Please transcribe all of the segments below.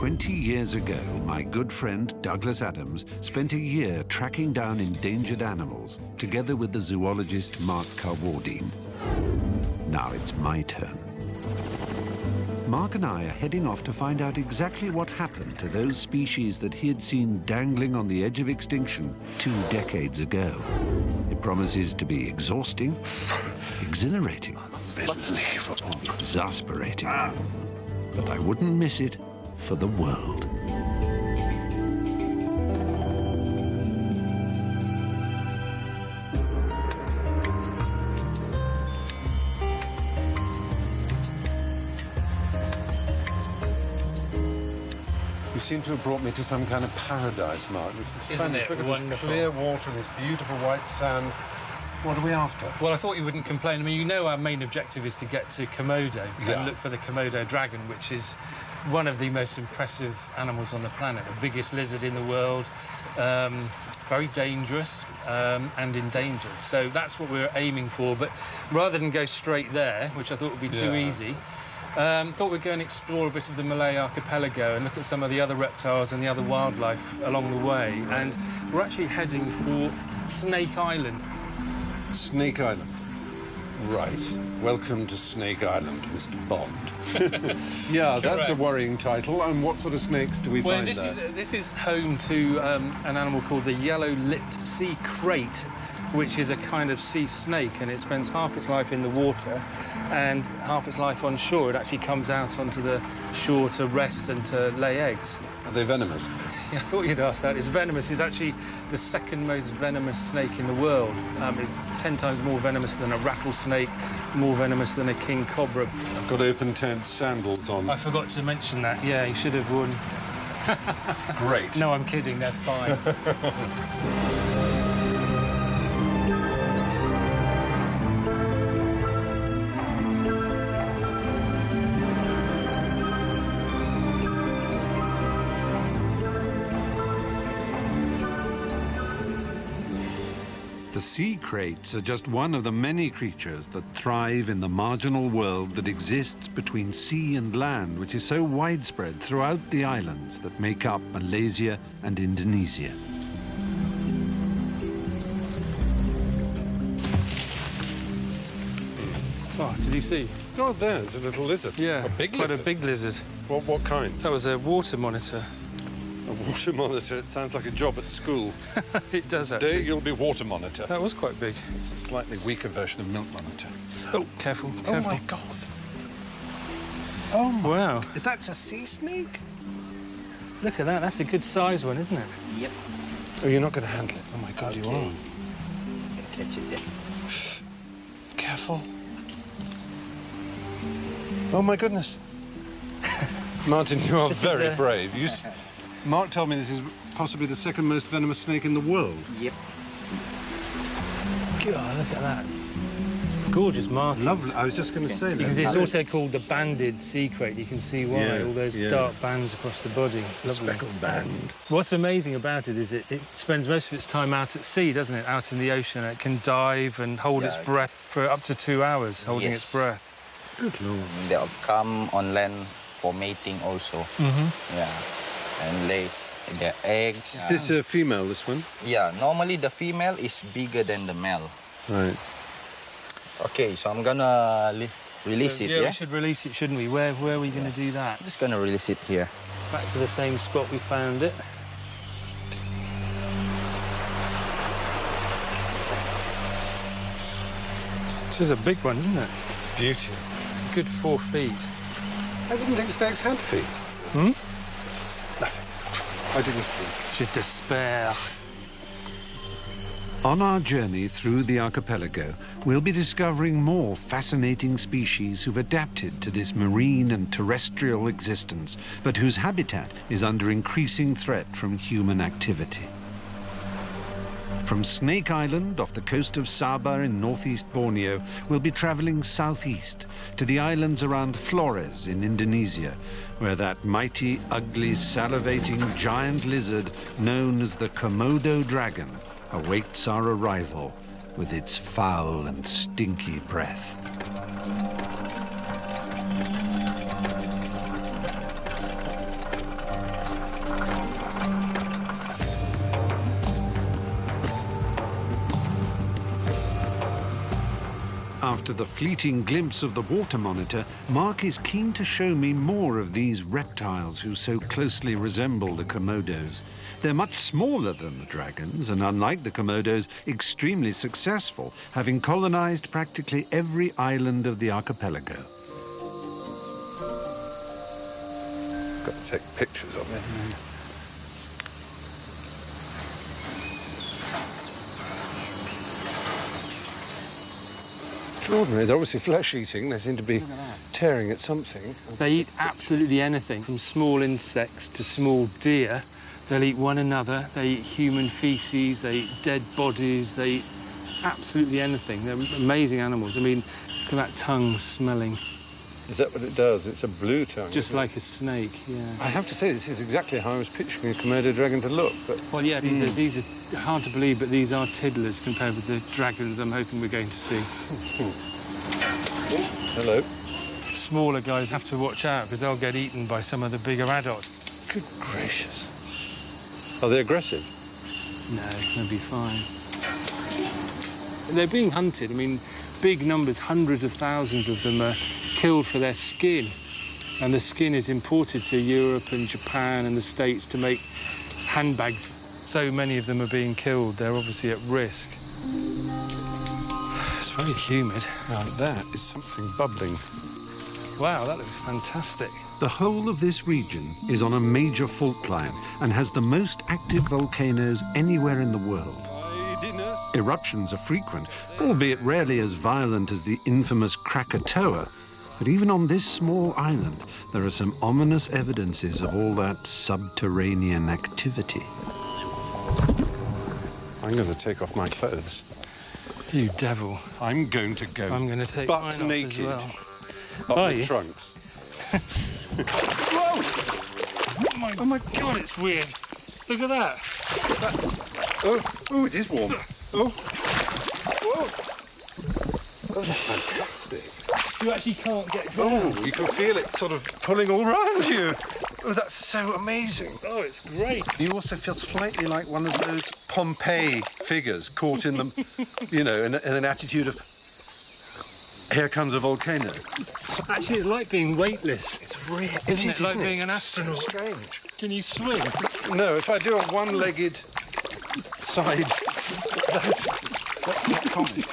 20 years ago, my good friend Douglas Adams spent a year tracking down endangered animals, together with the zoologist Mark Carwardine. Now it's my turn. Mark and I are heading off to find out exactly what happened to those species that he had seen dangling on the edge of extinction 2 decades ago. It promises to be exhausting, exhilarating, unbelievable, exasperating. But I wouldn't miss it for the world. You seem to have brought me to some kind of paradise, Mark. This is Isn't it Look at wonderful? this clear water and this beautiful white sand. What are we after? Well, I thought you wouldn't complain. I mean, you know our main objective is to get to Komodo Yeah. and look for the Komodo Dragon, which is one of the most impressive animals on the planet, the biggest lizard in the world, very dangerous and endangered. So that's what we're aiming for. But rather than go straight there, which I thought would be too easy, thought we'd go and explore a bit of the Malay archipelago and look at some of the other reptiles and the other wildlife along the way. And we're actually heading for Snake Island. Snake Island. Right. Welcome to Snake Island, Mr. Bond. Yeah, that's a Correct. worrying title. And what sort of snakes do we Well, find this there? is home to an animal called the yellow-lipped sea crate, which is a kind of sea snake, and it spends half its life in the water and half its life on shore. It actually comes out onto the shore to rest and to lay eggs. Are they venomous? Yeah, I thought you'd ask that. It's venomous. It's actually the second most venomous snake in the world. It's 10 times more venomous than a rattlesnake, more venomous than a king cobra. I've got open-toed sandals on. I forgot to mention that. Yeah, you should have worn... Great. No, I'm kidding. They're fine. The sea kraits are just one of the many creatures that thrive in the marginal world that exists between sea and land, which is so widespread throughout the islands that make up Malaysia and Indonesia. Oh, did you see? God, there's a little lizard. Yeah, A big quite lizard. a big lizard. What kind? That was a water monitor. A water monitor. It sounds like a job at school. It does, Today actually. you'll be water monitor. That was quite big. It's a slightly weaker version of milk monitor. Oh, careful, Oh, careful. my God. Oh, my... Wow, That's a sea snake? look at that. That's a good size one, isn't it? Yep. Oh, you're not going to handle it. Oh, my God, you are. So I can catch it there. Careful. Oh, my goodness. Martin, you are This is very a- brave. Mark told me this is possibly the second most venomous snake in the world. Yep. God, look at that. Gorgeous markings. Lovely. I was just going to say Because that. it's also called the banded sea crate. You can see why, Yeah, all those yeah. dark bands across the body. It's lovely. Speckled band. What's amazing about it is it spends most of its time out at sea, doesn't it? Out in the ocean. It can dive and hold its Yeah. breath for up to 2 hours, holding its Yes. breath. Good Lord. They'll come on land for mating also. Mm-hmm. Yeah. And lays their eggs. Is this a female, this one? Yeah, normally the female is bigger than the male. Right. Okay, so I'm gonna release it, Yeah, yeah? we should release it, shouldn't we? Where are we going to do that? I'm just gonna release it here. Back to the same spot we found it. This is a big one, isn't it? Beauty. It's a good 4 feet. I didn't think snakes had feet. Hmm? Nothing. I didn't speak. Je despair. On our journey through the archipelago, we'll be discovering more fascinating species who've adapted to this marine and terrestrial existence, but whose habitat is under increasing threat from human activity. From Snake Island off the coast of Sabah in northeast Borneo, we'll be traveling southeast to the islands around Flores in Indonesia, where that mighty, ugly, salivating giant lizard known as the Komodo Dragon awaits our arrival with its foul and stinky breath. After the fleeting glimpse of the water monitor, Mark is keen to show me more of these reptiles who so closely resemble the Komodos. They're much smaller than the dragons, and unlike the Komodos, extremely successful, having colonized practically every island of the archipelago. Got to take pictures of it. Extraordinary. They're obviously flesh-eating. They seem to be tearing at something. They eat absolutely anything, from small insects to small deer. They'll eat one another. They eat human feces. They eat dead bodies. They eat absolutely anything. They're amazing animals. I mean, look at that tongue smelling. Is that what it does? It's a blue tongue. Just like a snake, yeah. I have to say, this is exactly how I was picturing a Komodo dragon to look. But Well, yeah, these are hard to believe, but these are tiddlers compared with the dragons I'm hoping we're going to see. hello. Smaller guys have to watch out because they'll get eaten by some of the bigger adults. Good gracious. Are they aggressive? No, they'll be fine. They're being hunted. I mean, big numbers, hundreds of thousands of them are killed for their skin. And the skin is imported to Europe and Japan and the States to make handbags. So many of them are being killed. They're obviously at risk. It's very humid. Now that is something bubbling. Wow, that looks fantastic. The whole of this region is on a major fault line and has the most active volcanoes anywhere in the world. Eruptions are frequent, albeit rarely as violent as the infamous Krakatoa. But even on this small island, there are some ominous evidences of all that subterranean activity. I'm going to take off my clothes. You devil. I'm going to go I'm going to take butt mine off naked as well. up Are with you? trunks. Whoa! Oh my God, it's weird. Look at that. Oh, it is warm. Oh. Whoa. That is fantastic. You actually can't get down. Oh, you can feel it sort of pulling all around you. Oh, that's so amazing. Oh, it's great. You also feel slightly like one of those Pompeii figures caught in the, you know, in an attitude of, here comes a volcano. Actually, it's like being weightless. It's real. Isn't it like being an astronaut? So strange. Can you swim? No, if I do a one-legged side, that's not common.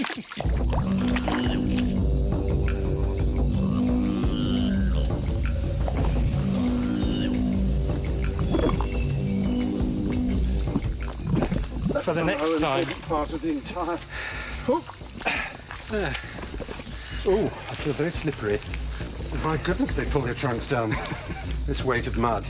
For the next time. Part of the entire. Oh, there. Oh, I feel very slippery. My goodness, they pull their trunks down. This weight of mud.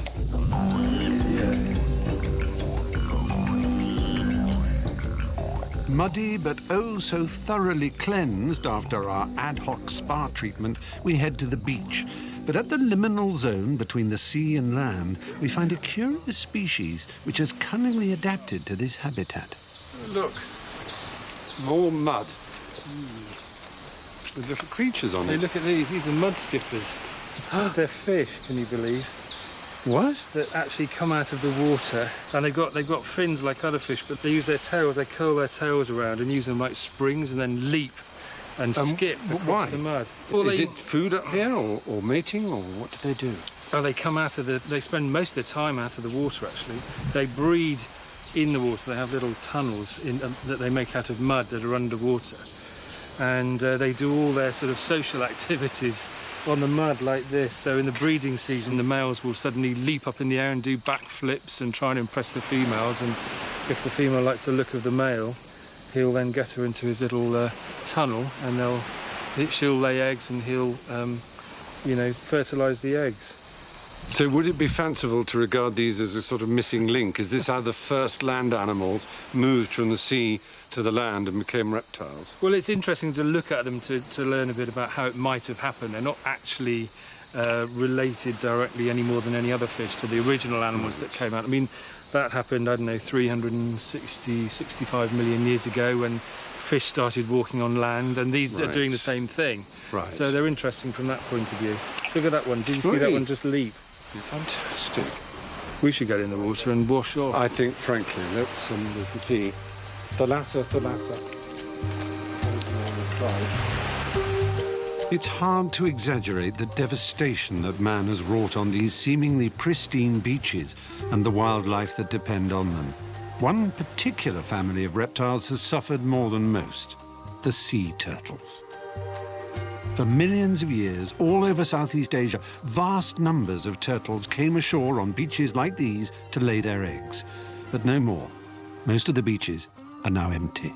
Muddy but oh so thoroughly cleansed after our ad hoc spa treatment, we head to the beach. But at the liminal zone between the sea and land, we find a curious species which has cunningly adapted to this habitat. Look, more mud. With little creatures on Hey, it. look at these. These are mud skippers. They're fish, can you believe? What? That actually come out of the water, and they've got fins like other fish, but they use their tails. They curl their tails around and use them like springs, and then leap and skip across why? the mud. Is it food up here, or mating, or what do they do? Oh, they come out of the. They spend most of their time out of the water. Actually, they breed in the water. They have little tunnels that they make out of mud that are underwater, and they do all their sort of social activities on the mud like this. So in the breeding season, the males will suddenly leap up in the air and do backflips and try and impress the females. And if the female likes the look of the male, he'll then get her into his little tunnel, and she'll lay eggs, and he'll, fertilise the eggs. So would it be fanciful to regard these as a sort of missing link? Is this how the first land animals moved from the sea to the land and became reptiles? Well, it's interesting to look at them to learn a bit about how it might have happened. They're not actually related directly any more than any other fish to the original animals that came out. I mean, that happened, 65 million years ago when fish started walking on land, and these are doing the same thing. Right. So they're interesting from that point of view. Look at that one. Did you see that one just leap? Fantastic. We should get in the water and wash off. I think, frankly, let's see. Thalassa. It's hard to exaggerate the devastation that man has wrought on these seemingly pristine beaches and the wildlife that depend on them. One particular family of reptiles has suffered more than most: the sea turtles. For millions of years, all over Southeast Asia, vast numbers of turtles came ashore on beaches like these to lay their eggs. But no more. Most of the beaches are now empty.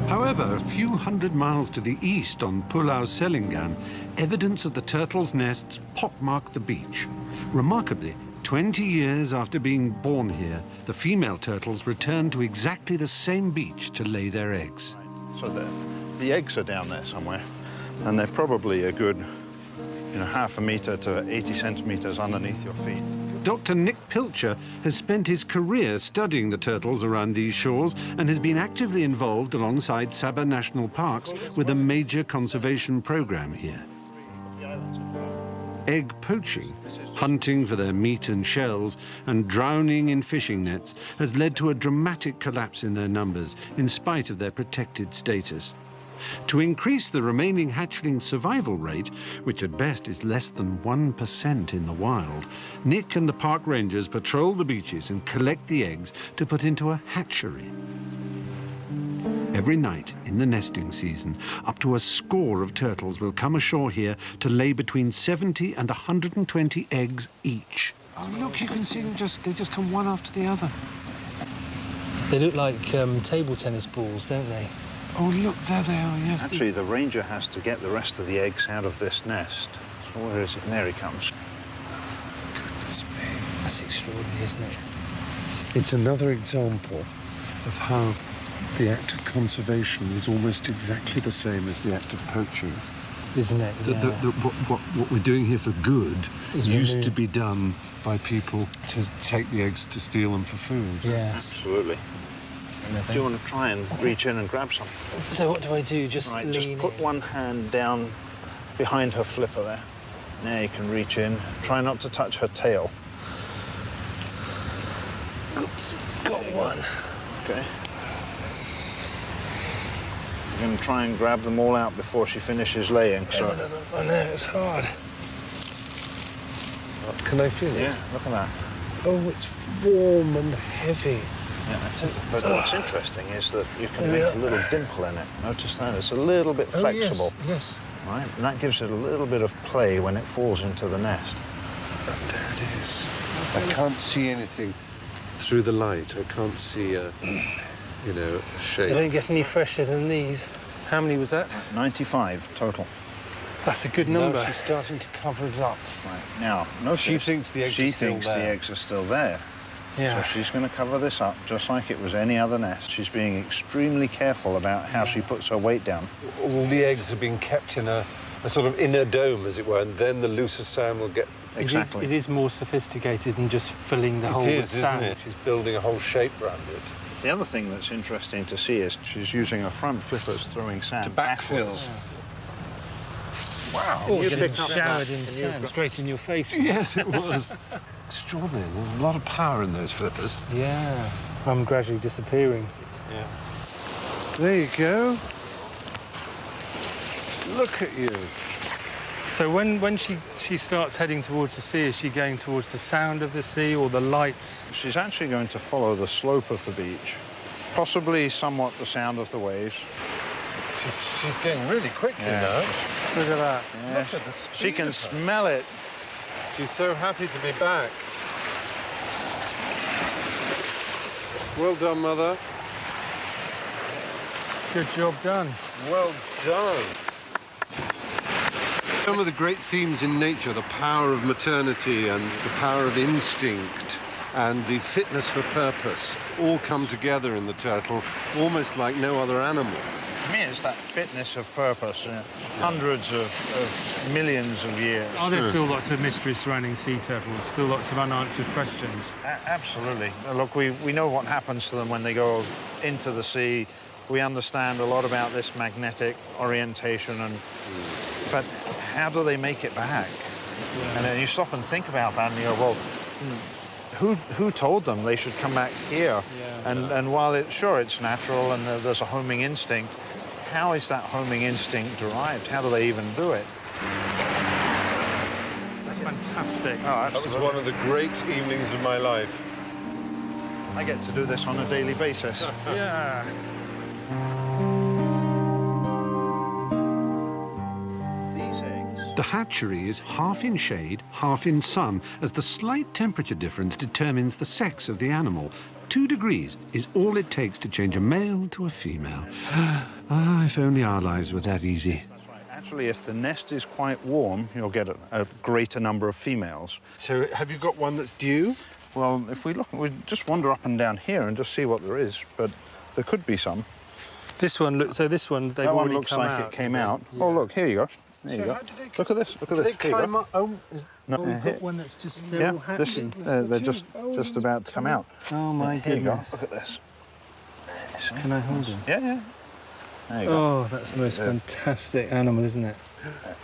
However, a few hundred miles to the east on Pulau Selingan, evidence of the turtles' nests pockmark the beach. Remarkably, 20 years after being born here, the female turtles return to exactly the same beach to lay their eggs. So the eggs are down there somewhere, and they're probably a good, half a metre to 80 centimetres underneath your feet. Dr. Nick Pilcher has spent his career studying the turtles around these shores and has been actively involved alongside Sabah National Parks with a major conservation program here. Egg poaching, hunting for their meat and shells, and drowning in fishing nets has led to a dramatic collapse in their numbers in spite of their protected status. To increase the remaining hatchling survival rate, which at best is less than 1% in the wild, Nick and the park rangers patrol the beaches and collect the eggs to put into a hatchery. Every night in the nesting season, up to a score of turtles will come ashore here to lay between 70 and 120 eggs each. Oh, look, you can see them they just come one after the other. They look like table tennis balls, don't they? Oh, look, there they are, yes. Actually, the ranger has to get the rest of the eggs out of this nest. So where is it? There he comes. Goodness me. That's extraordinary, isn't it? It's another example of how the act of conservation is almost exactly the same as the act of poaching. Isn't it? Yeah. What we're doing here for good Is used to be done by people to take the eggs to steal them for food. Yes. Absolutely. Do you want to try and reach in and grab some? So what do I do? Just Right, lean just put in? one hand down behind her flipper there. Now you can reach in. Try not to touch her tail. Oops, got one. Okay. You're going to try and grab them all out before she finishes laying. There's another one there, it's hard. Can I feel it? Yeah, look at that. Oh, it's warm and heavy. Yeah, that's it. But what's interesting is that you can make a little dimple in it. Notice that? It's a little bit flexible. Oh, yes. Right? And that gives it a little bit of play when it falls into the nest. And there it is. I can't see anything through the light. I can't see a shape. They don't get any fresher than these. How many was that? 95 total. That's a good number. No, she's starting to cover it up. Right. Now, notice She thinks the eggs she are still thinks there. the eggs are still there. Yeah. So she's going to cover this up just like it was any other nest. She's being extremely careful about how she puts her weight down. All the eggs are being kept in a sort of inner dome, as it were, and then the looser sand will get... Exactly. It is more sophisticated than just filling the hole with sand. Isn't it? She's building a whole shape around it. The other thing that's interesting to see is she's using her front flippers throwing sand To backfill. backwards. Wow. Oh, You getting pick up showered that, in and sand you've got- straight in your face. Yes, it was. Extraordinary. There's a lot of power in those flippers. Yeah. I'm gradually disappearing. Yeah. There you go. Look at you. So when she starts heading towards the sea, is she going towards the sound of the sea or the lights? She's actually going to follow the slope of the beach, possibly somewhat the sound of the waves. She's going really quickly now. Look at that. Yeah, Look at the speed she can of her. smell it. She's so happy to be back. Well done, Mother. Good job done. Well done. Some of the great themes in nature, the power of maternity and the power of instinct and the fitness for purpose, all come together in the turtle, almost like no other animal. For me, it's that fitness of purpose. Hundreds of millions of years. Are there still lots of mysteries surrounding sea turtles? Still lots of unanswered questions? Absolutely. Look, we know what happens to them when they go into the sea. We understand a lot about this magnetic orientation, but how do they make it back? Yeah. And then you stop and think about that, and you go, well, who told them they should come back here? Yeah. And while it's natural and there's a homing instinct, how is that homing instinct derived? How do they even do it? That's fantastic. That was one of the great evenings of my life. I get to do this on a daily basis. Yeah. These eggs. The hatchery is half in shade, half in sun, as the slight temperature difference determines the sex of the animal. 2 degrees is all it takes to change a male to a female. If only our lives were that easy. That's right. Actually, if the nest is quite warm, you'll get a greater number of females. So have you got one that's due? Well, if we look, we just wander up and down here and just see what there is, but there could be some. This one looks. So this one, they've That one already looks come like out. it came out. Yeah. Oh, look, here you go. There you So go. how do they- Look at this. Look at Do this. they Here you climb go. up? Oh, No, Oh, we've here. got one that's just. They're Yeah, all this, hatching. they're just about to come out. Oh my Here you go. goodness. Look at this. Can I hold them? Yeah, yeah. There you go. Oh, that's the most fantastic animal, isn't it?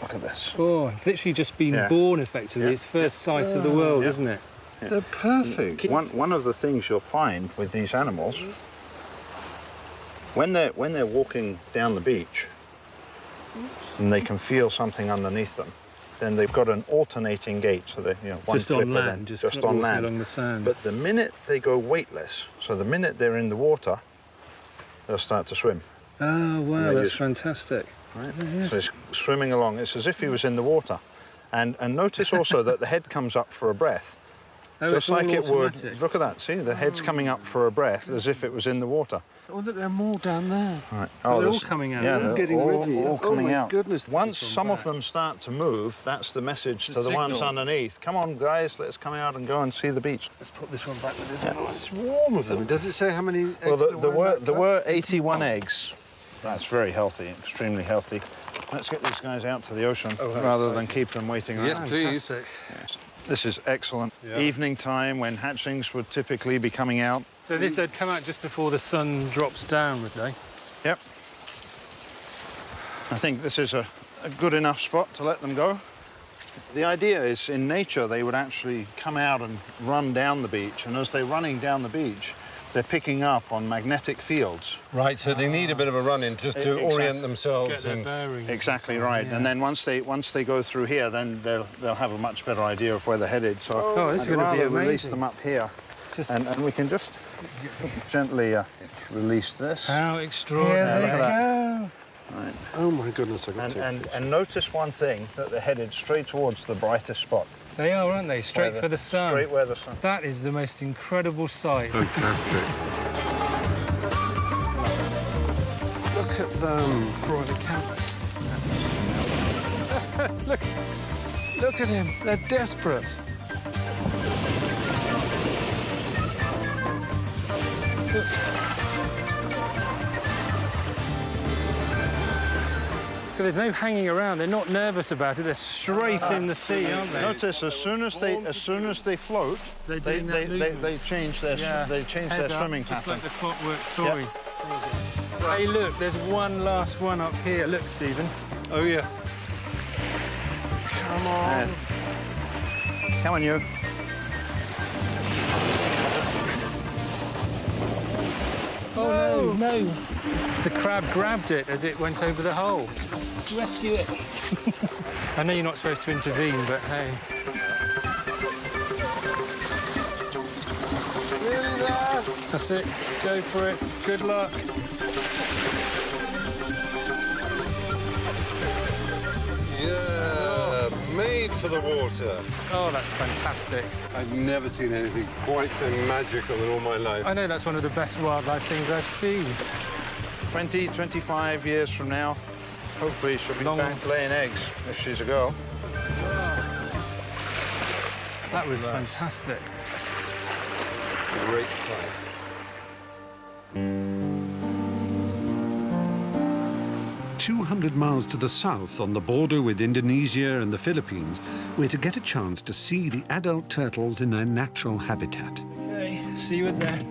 Look at this. Oh, it's literally just been Yeah. born, effectively. Yeah. It's first sight of the world, Yeah. isn't it? they're perfect. One of the things you'll find with these animals, when they're walking down the beach, and they can feel something underneath them, then they've got an alternating gait, so they one Just on flipper, land, then just just walking on land. along the sand. But the minute they go weightless, so the minute they're in the water, they'll start to swim. Oh, wow, they that's just- fantastic. Right? yes. So he's swimming along. It's as if he was in the water. And notice also that the head comes up for a breath. Oh, Just it's all like it would. automatic. Look at that. See, the head's coming up for a breath as if it was in the water. Oh, look, there are more down there. Right. They're all there's- coming out. Yeah, They're they're getting all, ready. all Oh, coming my out. goodness. Once This some one of back. them start to move, that's the message The to the ones signal. underneath. Come on, guys, let's come out and go and see the beach. Let's put this one back with this Yeah. one. Swarm of them. Does it say how many eggs Well, there were in that there tub? were 81 eggs. That's very healthy, extremely healthy. Let's get these guys out to the ocean rather than keep them waiting around. Yes, please. Fantastic. Yes. This is excellent. Yeah. Evening time when hatchlings would typically be coming out. So they'd come out just before the sun drops down, would they? Yep. I think this is a good enough spot to let them go. The idea is in nature they would actually come out and run down the beach, and as they're running down the beach, they're picking up on magnetic fields. Right, so they need a bit of a run-in just to Exactly. orient Get themselves. their And bearings. Exactly and so on, right. yeah. And then once they go through here, then they'll have a much better idea of where they're headed. So Oh, this is I'd gonna be rather release amazing. them up here, Just- and we can just gently release this. How extraordinary. Look at that. go. Oh my goodness, I can take this. And notice one thing, that they're headed straight towards the brightest spot. They are, aren't they? Straight Where for the sun. Straight where the sun. That is the most incredible sight. Fantastic. Look at them. Private camp. Look at him. They're desperate. There's no hanging around. They're not nervous about it. They're straight in the sea, aren't they? Notice as soon as they float, They're they doing that movement. they change their Head their up, swimming just pattern. like the clockwork toy. Hey, look, there's one last one up here. Look, Stephen. Oh, yes. Come on. Come on, you. Oh, no, no. The crab grabbed it as it went over the hole. Rescue it. I know you're not supposed to intervene, but hey. Nearly there. That's it. Go for it. Good luck. Yeah, made for the water. Oh, that's fantastic. I've never seen anything quite so magical in all my life. I know that's one of the best wildlife things I've seen. 20, 25 years from now, hopefully she'll be Long- back laying eggs if she's a girl. That was fantastic. Great sight. "200 miles to the south, on the border with Indonesia and the Philippines, we're to get a chance to see the adult turtles in their natural habitat. Okay, see you at there.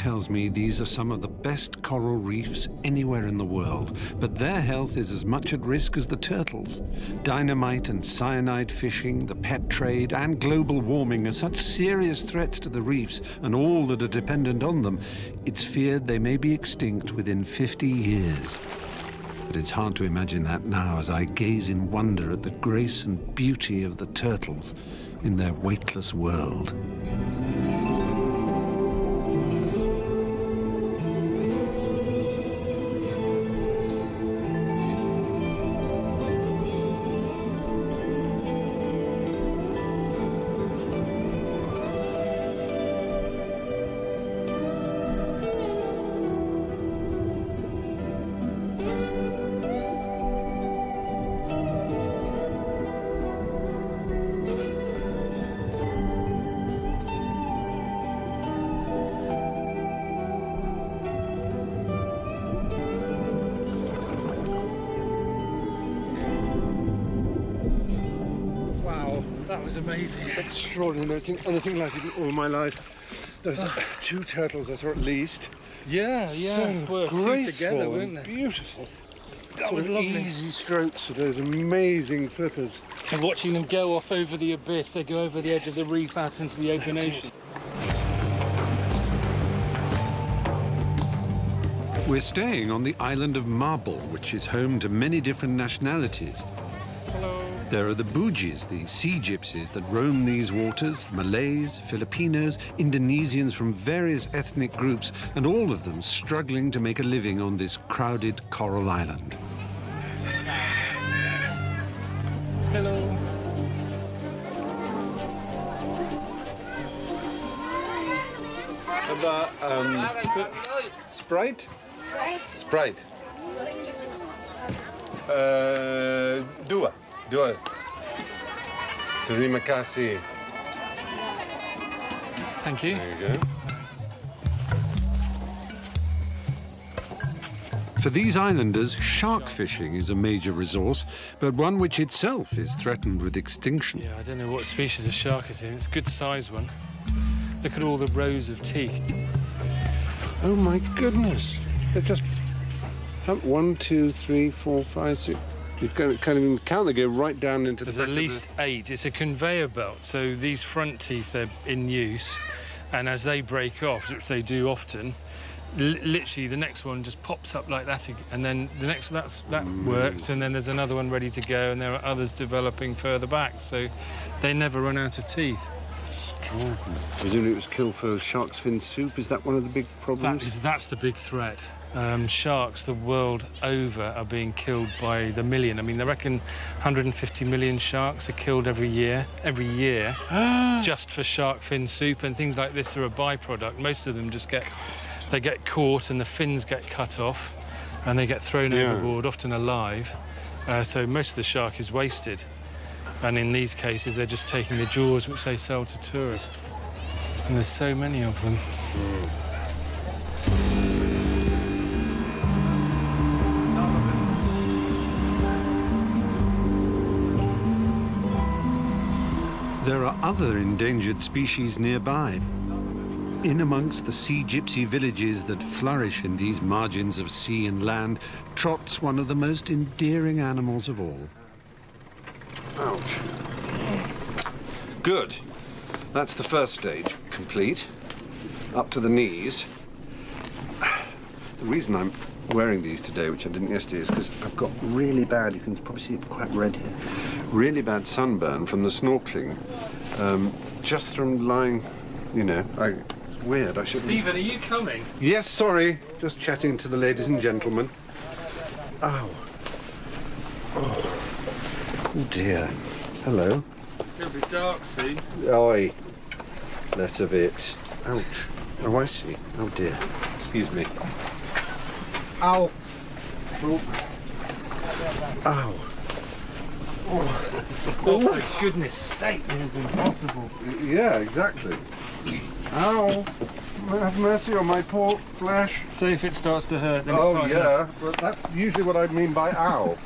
tells me these are some of the best coral reefs anywhere in the world, but their health is as much at risk as the turtles. Dynamite and cyanide fishing, the pet trade, and global warming are such serious threats to the reefs and all that are dependent on them, it's feared they may be extinct within 50 years. But it's hard to imagine that now as I gaze in wonder at the grace and beauty of the turtles in their weightless world. That was amazing. Extraordinary. Never seen anything like it in all my life. Those are 2 turtles I saw at least. Yeah. So Well, 2 graceful together, and weren't they? beautiful. That Sort was of lovely. easy strokes of those amazing flippers. And watching them go off over the abyss, they go over the edge of the reef out into the open ocean. We're staying on the island of Marble, which is home to many different nationalities. There are the Bugis, the sea gypsies that roam these waters, Malays, Filipinos, Indonesians from various ethnic groups, and all of them struggling to make a living on this crowded coral island. Hello. Sprite? Sprite. Dua. Terima kasih. Thank you. There you go. For these islanders, shark fishing is a major resource, but one which itself is threatened with extinction. Yeah, I don't know what species of shark it's in. It's a good sized one. Look at all the rows of teeth. Oh my goodness. They're just 1, 2, 3, 4, 5, 6. You can't even count. They go right down into There's the at back least 8. It's a conveyor belt, so these front teeth are in use, and as they break off, which they do often, literally the next one just pops up like that, and then the next that works, and then there's another one ready to go, and there are others developing further back, so they never run out of teeth. Extraordinary. Presumably it was killed for shark's fin soup. Is that one of the big problems? That's the big threat. Sharks the world over are being killed by the million. I mean, they reckon 150 million sharks are killed every year, just for shark fin soup, and things like this are a byproduct. Most of them just get caught and the fins get cut off and they get thrown overboard, often alive. So most of the shark is wasted. And in these cases, they're just taking the jaws, which they sell to tourists. And there's so many of them. There are other endangered species nearby. In amongst the sea gypsy villages that flourish in these margins of sea and land trots one of the most endearing animals of all. Ouch. Good. That's the first stage, complete. Up to the knees. The reason I'm wearing these today, which I didn't yesterday, is because I've got really bad, you can probably see it quite red here, really bad sunburn from the snorkeling. Just from lying, you know, it's weird. I shouldn't... Stephen, are you coming? Yes, sorry. Just chatting to the ladies and gentlemen. Ow. Oh dear. Hello. It'll be dark soon. Oi. Less of it. Ouch. Oh, I see. Oh dear. Excuse me. Ow. Oh. Ow. Oh, for goodness sake, this is impossible. Yeah, exactly. Ow. Have mercy on my poor flesh. So if it starts to hurt, then Oh, it's like yeah. But that's usually what I mean by ow.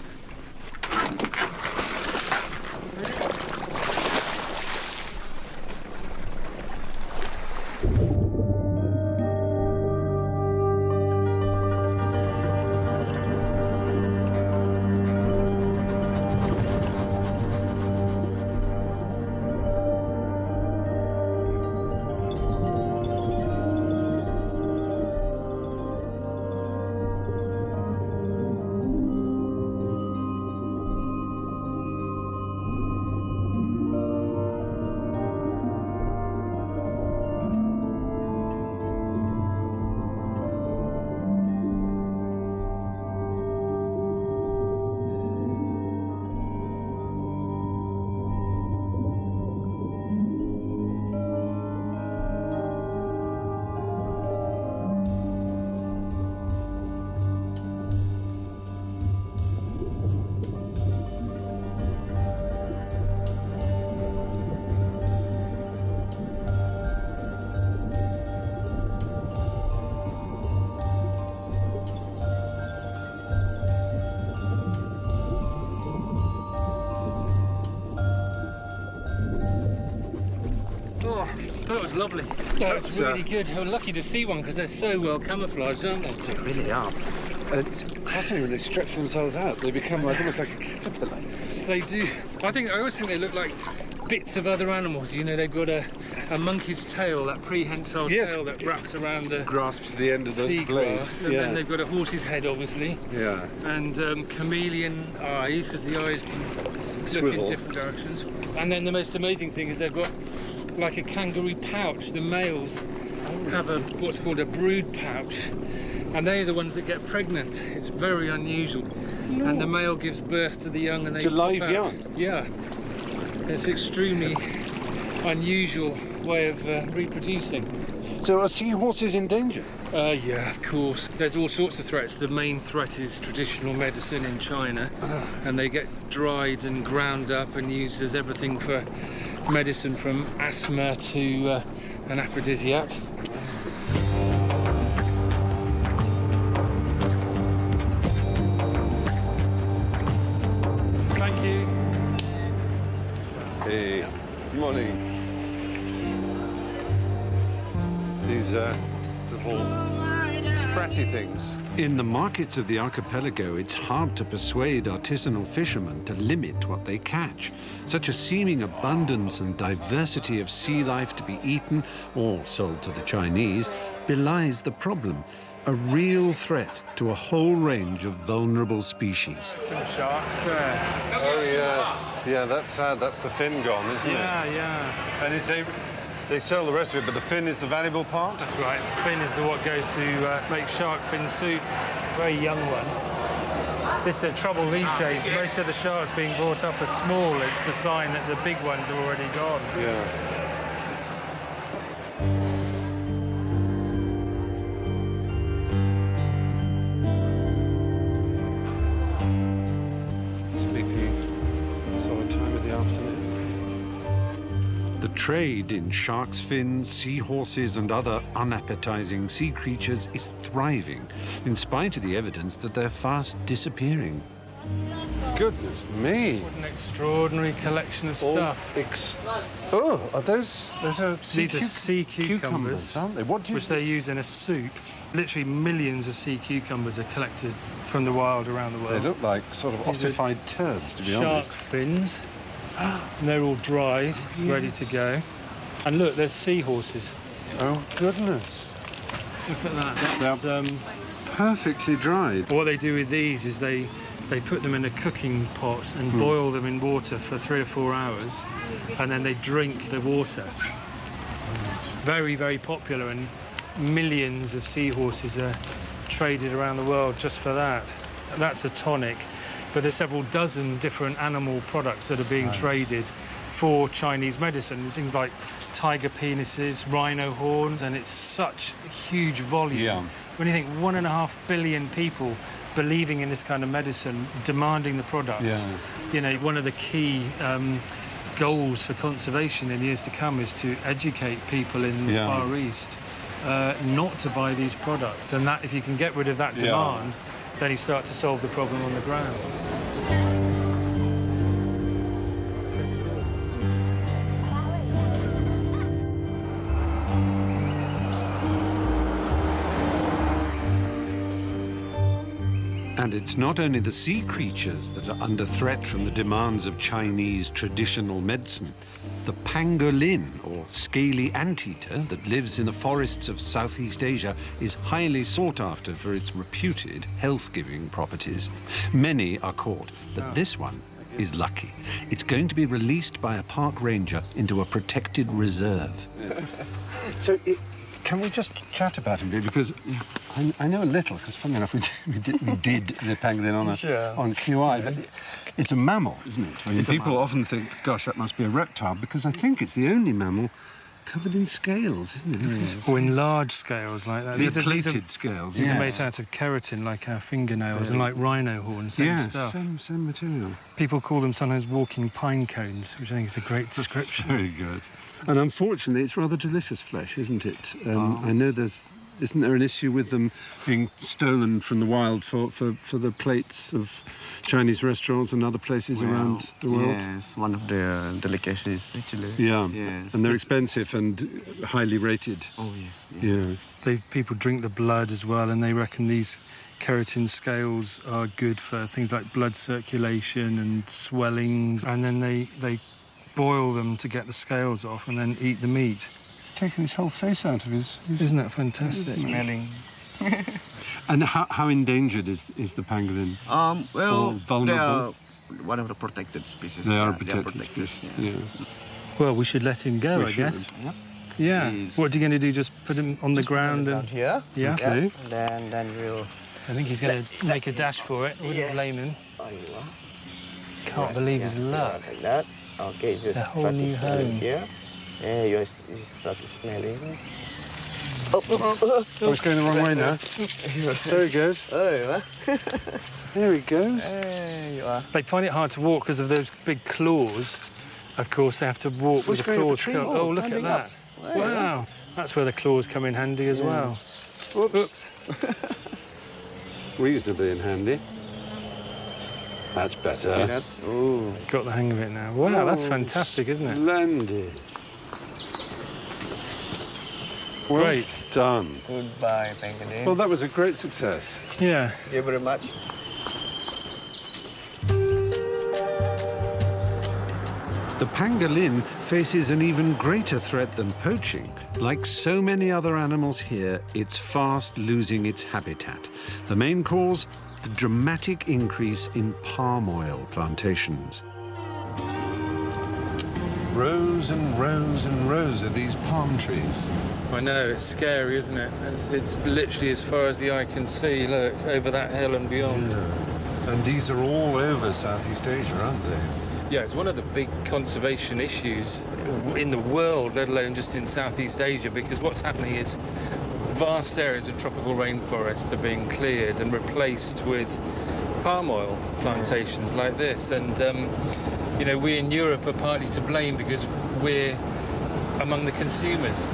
lovely. That's really good. We're lucky to see one because they're so well camouflaged, aren't they? They really are. It's fascinating when they stretch themselves out. They become like almost like a caterpillar. They do. I always think they look like bits of other animals. You know, they've got a monkey's tail, that prehensile tail that wraps around the grasps the end of the blade. Seagrass, and then they've got a horse's head, obviously. Yeah. And chameleon eyes, because the eyes can look in different directions. And then the most amazing thing is they've got like a kangaroo pouch. The males have what's called a brood pouch, and they're the ones that get pregnant. It's very unusual. No. And the male gives birth to the young, and they to live young. Yeah, it's an extremely unusual way of reproducing. So are seahorses in danger? Yeah, of course. There's all sorts of threats. The main threat is traditional medicine in China, and they get dried and ground up and used as everything for medicine, from asthma to an aphrodisiac. Thank you. Hey, good morning. These little spratty things. In the markets of the archipelago, it's hard to persuade artisanal fishermen to limit what they catch. Such a seeming abundance and diversity of sea life to be eaten or sold to the Chinese belies the problem. A real threat to a whole range of vulnerable species. Some sharks there. Oh, yes. Yeah, that's sad. That's the fin gone, isn't it? Yeah. And they sell the rest of it, but the fin is the valuable part? That's right. Fin is what goes to make shark fin soup. Very young one. This is the trouble these days. Most of the sharks being brought up are small. It's a sign that the big ones are already gone. Yeah. The trade in shark's fins, seahorses and other unappetizing sea creatures is thriving, in spite of the evidence that they're fast disappearing. Goodness me. What an extraordinary collection of stuff. Are those are These are sea cucumbers, aren't they? Which they use in a soup. Literally millions of sea cucumbers are collected from the wild around the world. They look like sort of ossified turds, to be honest. Shark fins. And they're all dried, ready to go. And look, there's seahorses. Oh, goodness. Look at that. That's perfectly dried. What they do with these is they put them in a cooking pot and boil them in water for 3 or 4 hours, and then they drink the water. Very, very popular, and millions of seahorses are traded around the world just for that. That's a tonic. But there's several dozen different animal products that are being traded for Chinese medicine. Things like tiger penises, rhino horns, and it's such a huge volume. Yeah. When you think 1.5 billion people believing in this kind of medicine, demanding the products, you know, one of the key goals for conservation in years to come is to educate people in the Far East not to buy these products. And that, if you can get rid of that demand, then you start to solve the problem on the ground. And it's not only the sea creatures that are under threat from the demands of Chinese traditional medicine. The pangolin, or scaly anteater, that lives in the forests of Southeast Asia is highly sought after for its reputed health-giving properties. Many are caught, but this one is lucky. It's going to be released by a park ranger into a protected reserve. So, can we just chat about him, because I know a little, because funny enough, we did the pangolin on QI, but it's a mammal, isn't it? I mean, people often think, gosh, that must be a reptile, because I think it's the only mammal covered in scales, isn't it? Or in large scales like that. These plated scales. These are made out of keratin, like our fingernails, and like rhino horns, same stuff. Same material. People call them sometimes walking pine cones, which I think is a great description. That's very good. And unfortunately, it's rather delicious flesh, isn't it? I know there's Isn't there an issue with them being stolen from the wild for the plates of Chinese restaurants and other places around the world? Yes, one of the delicacies, actually. Yeah, Yes. and they're expensive and highly rated. Oh, yes. Yeah. People drink the blood as well, and they reckon these keratin scales are good for things like blood circulation and swellings. And then they boil them to get the scales off and then eat the meat. He's taken his whole face out of his... Isn't that fantastic? Smelling. And how endangered is the pangolin? Or Well, vulnerable? they are one of the protected species. They are Yeah, protected species. Yeah. Well, we should let him go, We I should. guess. Yep. Yeah. He's- What are you going to do? Just put him on the ground and... here. Yeah. Okay. Then we'll... I think he's going to make a dash for it. Wouldn't blame him. Oh, you are. Can't believe his luck. Like that. Okay, just A whole start to new smell it home. here. Yeah, you start to smell it. Oh, it's going the wrong way now. There he goes. Oh, you are. There he goes. There you are. They find it hard to walk because of those big claws. Of course, they have to walk with he's the going up a claws. tree. Oh, look at climbing that. up. There you are. Wow. That's where the claws come in handy as well. Oops. Reasonably in handy. That's See better. that? Oh. Got the hang of it now. Wow, that's fantastic, isn't it? Splendid. Well Great. done. Goodbye, pangolin. Well, that was a great success. Yeah. Thank you very much. The pangolin faces an even greater threat than poaching. Like so many other animals here, it's fast losing its habitat. The main cause? The dramatic increase in palm oil plantations. Rows and rows and rows of these palm trees. I know, it's scary, isn't it? It's literally as far as the eye can see. Look, over that hill and beyond. And these are all over Southeast Asia, aren't they? Yeah, it's one of the big conservation issues in the world, let alone just in Southeast Asia, because what's happening is vast areas of tropical rainforest are being cleared and replaced with palm oil plantations like this. And, you know, we in Europe are partly to blame because we're among the consumers.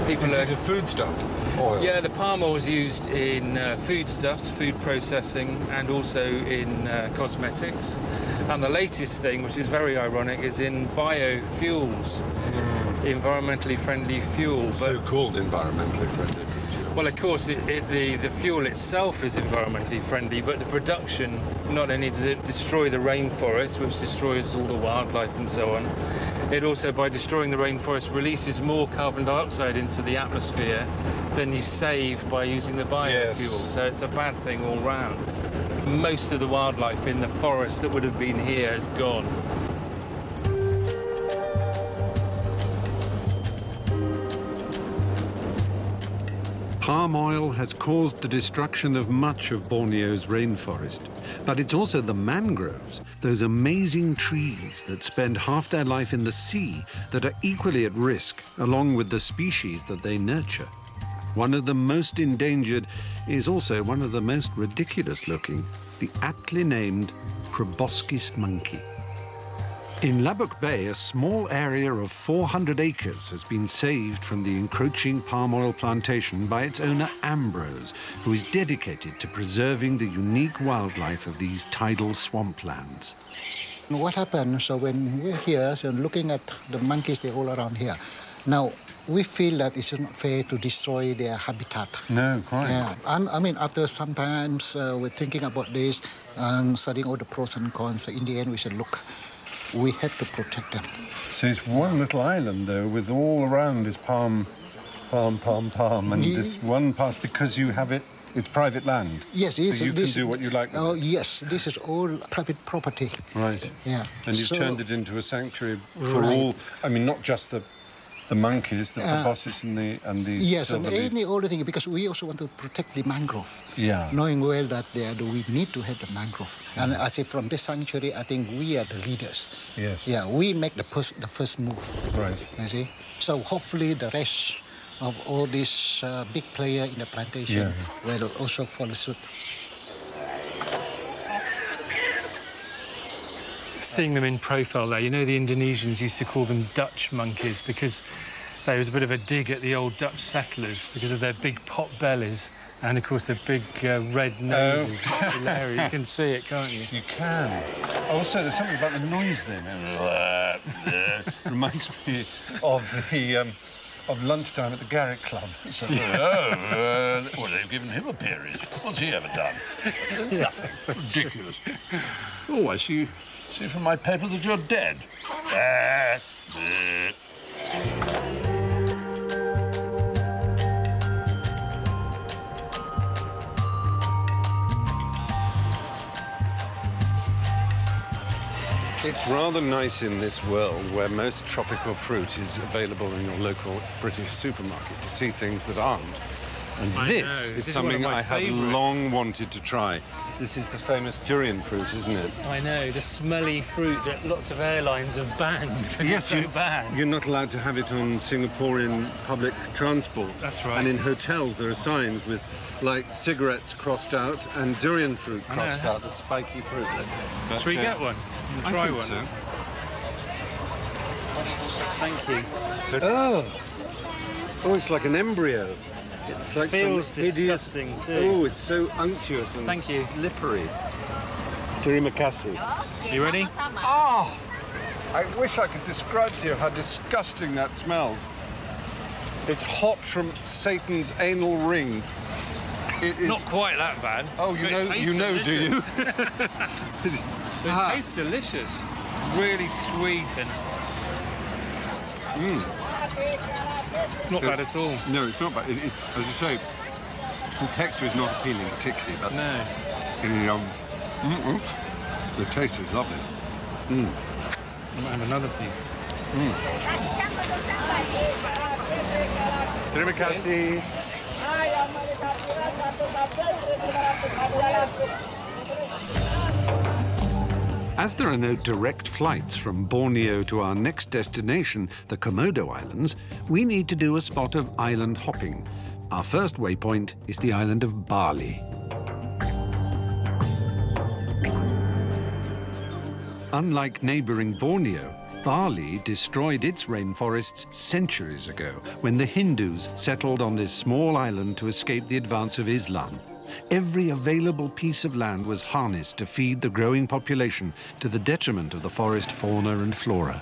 People are... foodstuff? Oil? Yeah, the palm oil is used in foodstuffs, food processing, and also in cosmetics. And the latest thing, which is very ironic, is in biofuels, environmentally friendly fuel. So-called environmentally friendly fuel. Well, of course, the fuel itself is environmentally friendly, but the production, not only does it destroy the rainforest, which destroys all the wildlife and so on, it also, by destroying the rainforest, releases more carbon dioxide into the atmosphere than you save by using the biofuel. Yes. So it's a bad thing all round. Most of the wildlife in the forest that would have been here is gone. Palm oil has caused the destruction of much of Borneo's rainforest. But it's also the mangroves, those amazing trees that spend half their life in the sea, that are equally at risk, along with the species that they nurture. One of the most endangered is also one of the most ridiculous looking, the aptly named proboscis monkey. In Lubbock Bay, a small area of 400 acres has been saved from the encroaching palm oil plantation by its owner Ambrose, who is dedicated to preserving the unique wildlife of these tidal swamplands. What happened, so when we're here, so looking at the monkeys, they're all around here. Now, we feel that it's not fair to destroy their habitat. No, quite. Yeah, I mean, after sometimes we're thinking about this, studying all the pros and cons, in the end we said, look, we have to protect them. So it's one little island, though, with all around is palm, and this one pass, because you have it, it's private land. Yes, so you can do what you like with Oh, it. yes, this is all private property. Right. Yeah. And you've So- turned it into a sanctuary for Right. all, I mean, not just the monkeys, the proboscis and the Yes, and silverleaf. any other thing, because we also want to protect the mangrove. Yeah. Knowing well that we need to have the mangrove. And I say from this sanctuary, I think we are the leaders. Yes. Yeah, we make the first move. Right. You see? So hopefully the rest of all these big players in the plantation will also follow suit. Seeing them in profile there, you know, the Indonesians used to call them Dutch monkeys because There was a bit of a dig at the old Dutch settlers because of their big pot bellies and, of course, their big red noses. It's hilarious. You can see it, can't you? You can. Also, there's something about the noise then. Reminds me of lunchtime at the Garrick Club. So, well, they've given him a period. What's he ever done? Nothing. Ridiculous. Oh, I see from my paper that you're dead. It's rather nice in this world where most tropical fruit is available in your local British supermarket to see things that aren't. And this is something I have long wanted to try. This is the famous durian fruit, isn't it? I know, the smelly fruit that lots of airlines have banned because it's so bad. You're not allowed to have it on Singaporean public transport. That's right. And in hotels there are signs with, like, cigarettes crossed out and durian fruit crossed out, the spiky fruit. Should we get one? We'll try I think one. so. Thank you. Oh, it's like an embryo. It's like Feels some hideous... disgusting too. Oh, it's so unctuous and Thank you. slippery. Terima kasih. You ready? Oh! I wish I could describe to you how disgusting that smells. It's hot from Satan's anal ring. It is... Not quite that bad. Oh, you know, do you? It tastes delicious. Really sweet and... Not bad at all. No, it's not bad. As you say, the texture is not appealing particularly, but No. the taste is lovely. I might have another piece. Terima kasih. As there are no direct flights from Borneo to our next destination, the Komodo Islands, we need to do a spot of island hopping. Our first waypoint is the island of Bali. Unlike neighboring Borneo, Bali destroyed its rainforests centuries ago when the Hindus settled on this small island to escape the advance of Islam. Every available piece of land was harnessed to feed the growing population to the detriment of the forest fauna and flora.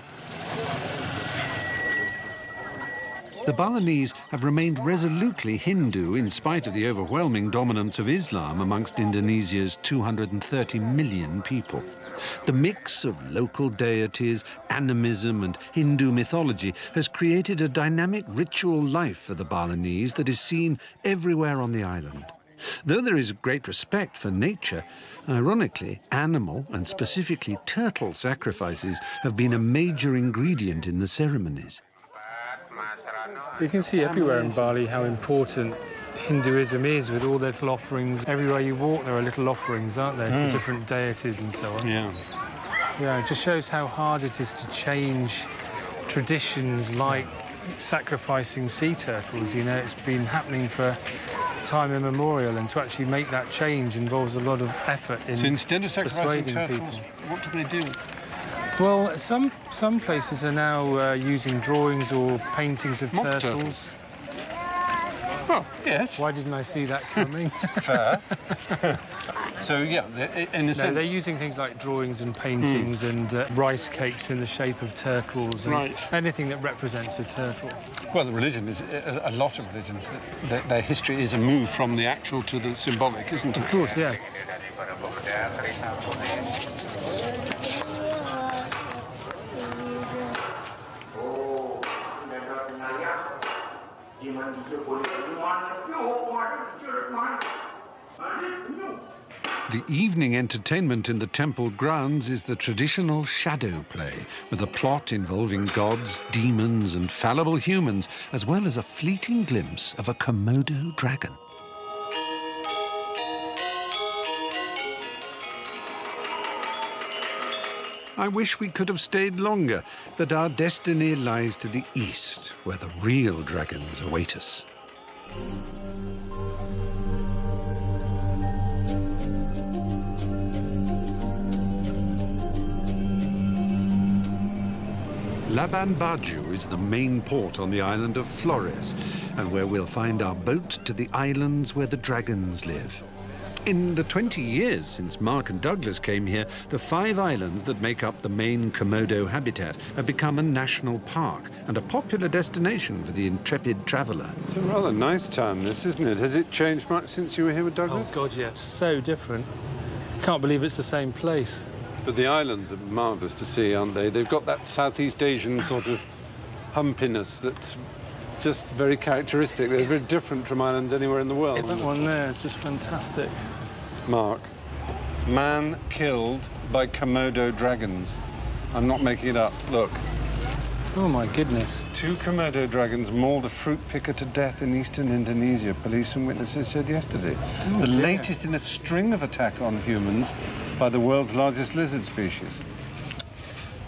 The Balinese have remained resolutely Hindu in spite of the overwhelming dominance of Islam amongst Indonesia's 230 million people. The mix of local deities, animism and Hindu mythology has created a dynamic ritual life for the Balinese that is seen everywhere on the island. Though there is great respect for nature, ironically, animal and specifically turtle sacrifices have been a major ingredient in the ceremonies. You can see everywhere in Bali how important Hinduism is with all their little offerings. Everywhere you walk there are little offerings, aren't there, to different deities and so on. Yeah. Yeah, it just shows how hard it is to change traditions like sacrificing sea turtles. You know, it's been happening for time immemorial, and to actually make that change involves a lot of effort in So instead of sacrificing persuading turtles, people. what do they do? Well, some places are now using drawings or paintings of Mock turtles. Oh, yes. Why didn't I see that coming? Fair. So, yeah, in a No, sense... they're using things like drawings and paintings and rice cakes in the shape of turtles and anything that represents a turtle. Well, the religion is... A lot of religions, their history is a move from the actual to the symbolic, isn't it? Of course, yeah. The evening entertainment in the temple grounds is the traditional shadow play, with a plot involving gods, demons and fallible humans, as well as a fleeting glimpse of a Komodo dragon. I wish we could have stayed longer, but our destiny lies to the east, where the real dragons await us. Laban Baju is the main port on the island of Flores, and where we'll find our boat to the islands where the dragons live. In the 20 years since Mark and Douglas came here, the 5 islands that make up the main Komodo habitat have become a national park and a popular destination for the intrepid traveller. It's a rather nice town, this, isn't it? Has it changed much since you were here with Douglas? Oh, God, yeah, it's so different. Can't believe it's the same place. But the islands are marvellous to see, aren't they? They've got that Southeast Asian sort of humpiness that's just very characteristic. They're very different from islands anywhere in the world. That one there is just fantastic. Mark, man killed by Komodo dragons. I'm not making it up. Look. Oh, my goodness. 2 Komodo dragons mauled a fruit picker to death in eastern Indonesia, police and witnesses said yesterday. Oh, the dear. latest in a string of attacks on humans by the world's largest lizard species.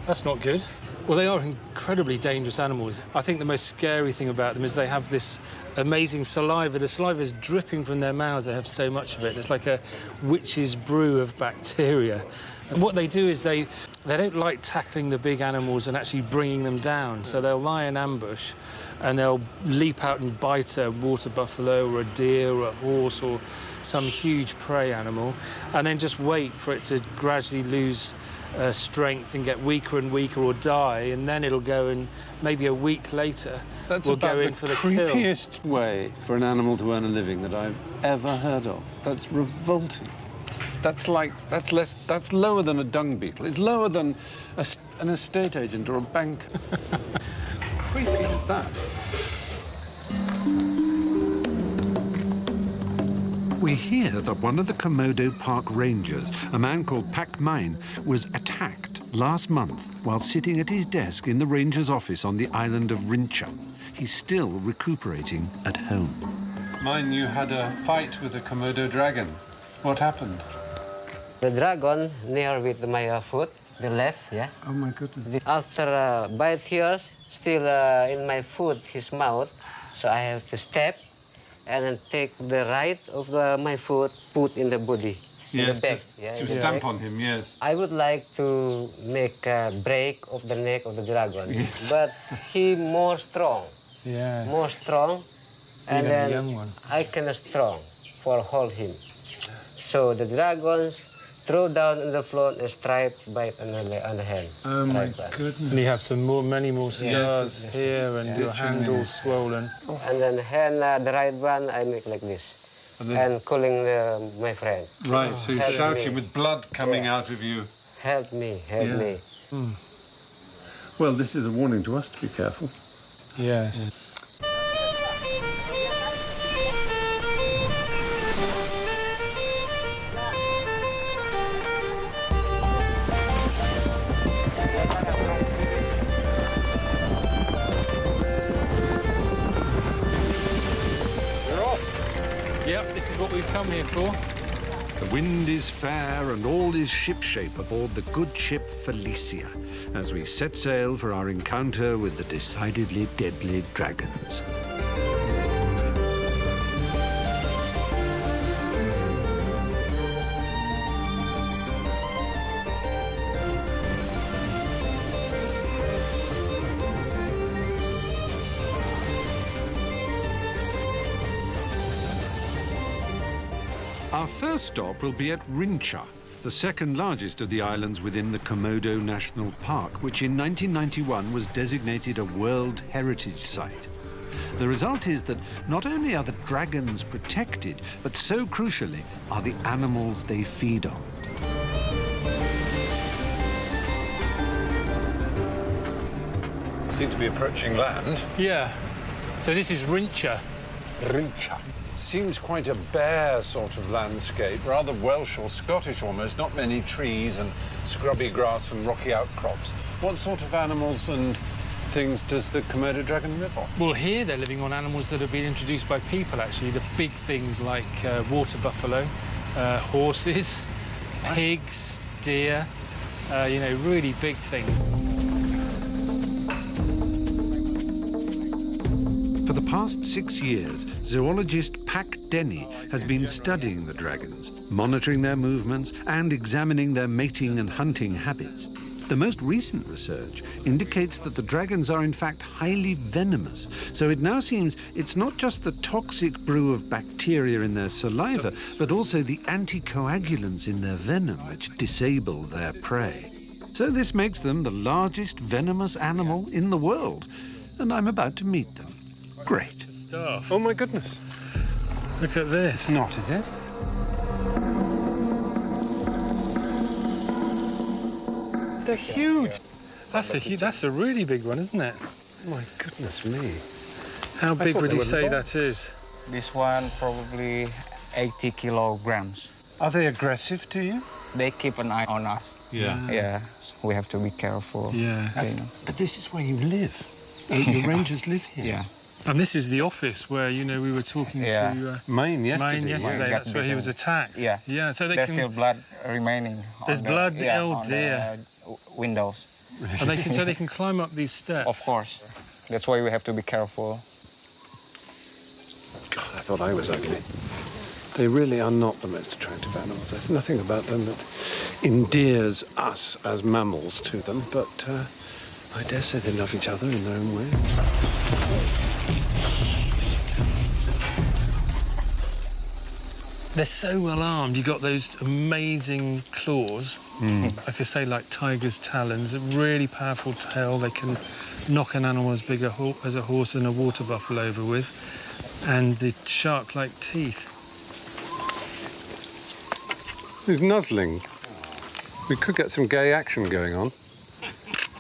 That's not good. Well, they are incredibly dangerous animals. I think the most scary thing about them is they have this amazing saliva. The saliva is dripping from their mouths. They have so much of it. It's like a witch's brew of bacteria. And what they do is they don't like tackling the big animals and actually bringing them down. So they'll lie in ambush and they'll leap out and bite a water buffalo or a deer or a horse or some huge prey animal, and then just wait for it to gradually lose strength and get weaker and weaker or die, and then it'll go, and maybe a week later That's we'll about go in the for the kill. creepiest way for an animal to earn a living that I've ever heard of. That's revolting. That's lower than a dung beetle. It's lower than an estate agent or a banker. Creepy as that. We hear that one of the Komodo Park rangers, a man called Pak Mine, was attacked last month while sitting at his desk in the ranger's office on the island of Rincha. He's still recuperating at home. Mine, you had a fight with a Komodo dragon. What happened? The dragon near with my foot, the left, yeah. Oh, my goodness. After bite here, still in my foot, his mouth, so I have to step and then take the right of my foot, put in the body, in the back. To stamp on him, yes. I would like to make a break of the neck of the dragon, Yes. but he more strong, Yeah. more strong, and Even a then young one. I cannot strong for hold him. So the dragons throw down on the floor and strike bite on the hand. Oh, my Right back. goodness. And you have many more scars Yes. here, and your hand all swollen. And then hand, the right one, I make like this. And And calling my friend. Right, so you're Help shouting me. with blood coming Yeah. out of you. Help me, help Yeah. me. Well, this is a warning to us to be careful. Yes. Yep, this is what we've come here for. The wind is fair and all is shipshape aboard the good ship Felicia as we set sail for our encounter with the decidedly deadly dragons. Our first stop will be at Rincha, the second largest of the islands within the Komodo National Park, which in 1991 was designated a World Heritage Site. The result is that not only are the dragons protected, but so crucially are the animals they feed on. Seem to be approaching land. Yeah. So this is Rincha. Rincha. Seems quite a bare sort of landscape, rather Welsh or Scottish almost, not many trees and scrubby grass and rocky outcrops. What sort of animals and things does the Komodo dragon live on? Well, here they're living on animals that have been introduced by people, actually. The big things like water buffalo, horses, pigs, deer, you know, really big things. For the past 6 years, zoologist Pak Denny has been studying the dragons, monitoring their movements and examining their mating and hunting habits. The most recent research indicates that the dragons are in fact highly venomous. So it now seems it's not just the toxic brew of bacteria in their saliva, but also the anticoagulants in their venom which disable their prey. So this makes them the largest venomous animal in the world. And I'm about to meet them. Great. Stuff. Oh my goodness. Look at this. Not, is it? They're huge. That's a really big one, isn't it? My goodness me. How big thought would they you were say lots. that is? This one probably 80 kilograms. Are they aggressive to you? They keep an eye on us. Yeah. Yeah, so we have to be careful. Yeah. You know. But this is where you live. The rangers live here. Yeah. And this is the office where, you know, we were talking Yeah. to Maine yesterday. Maine yesterday. Yeah. That's where he was attacked. Yeah. Yeah, so they There's can... still blood remaining. There's on blood? The, yeah, Oh, on dear. The windows. And they can climb up these steps. Of course. That's why we have to be careful. God, I thought I was ugly. They really are not the most attractive animals. There's nothing about them that endears us as mammals to them, but I dare say they love each other in their own way. They're so well armed. You've got those amazing claws, like I say, like tiger's talons, a really powerful tail. They can knock an animal as big as a horse and a water buffalo over with, and the shark-like teeth. Who's nuzzling? We could get some gay action going on.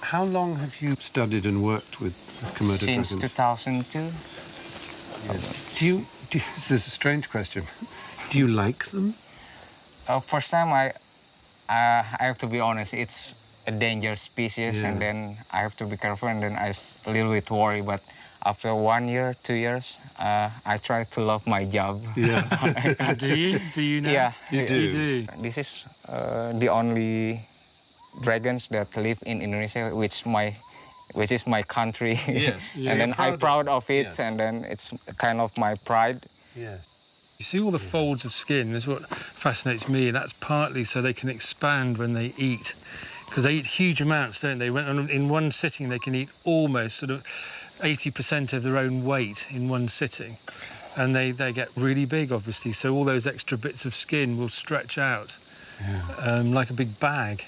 How long have you studied and worked with Komodo Since dragons? 2002. This is a strange question. Do you like them? First time, I have to be honest, it's a dangerous species, Yeah. and then I have to be careful, and then I a little bit worry. But after 1 year, 2 years, I try to love my job. Yeah. Do you? Do you now? Yeah, You do. You do. This is the only dragons that live in Indonesia, which is my country. Yes. So And then you're I'm proud of it, Yes. and then it's kind of my pride. Yes. You see all the folds of skin, that's what fascinates me. That's partly so they can expand when they eat. Because they eat huge amounts, don't they? In one sitting, they can eat almost sort of 80% of their own weight in one sitting. And they get really big, obviously, so all those extra bits of skin will stretch out like a big bag.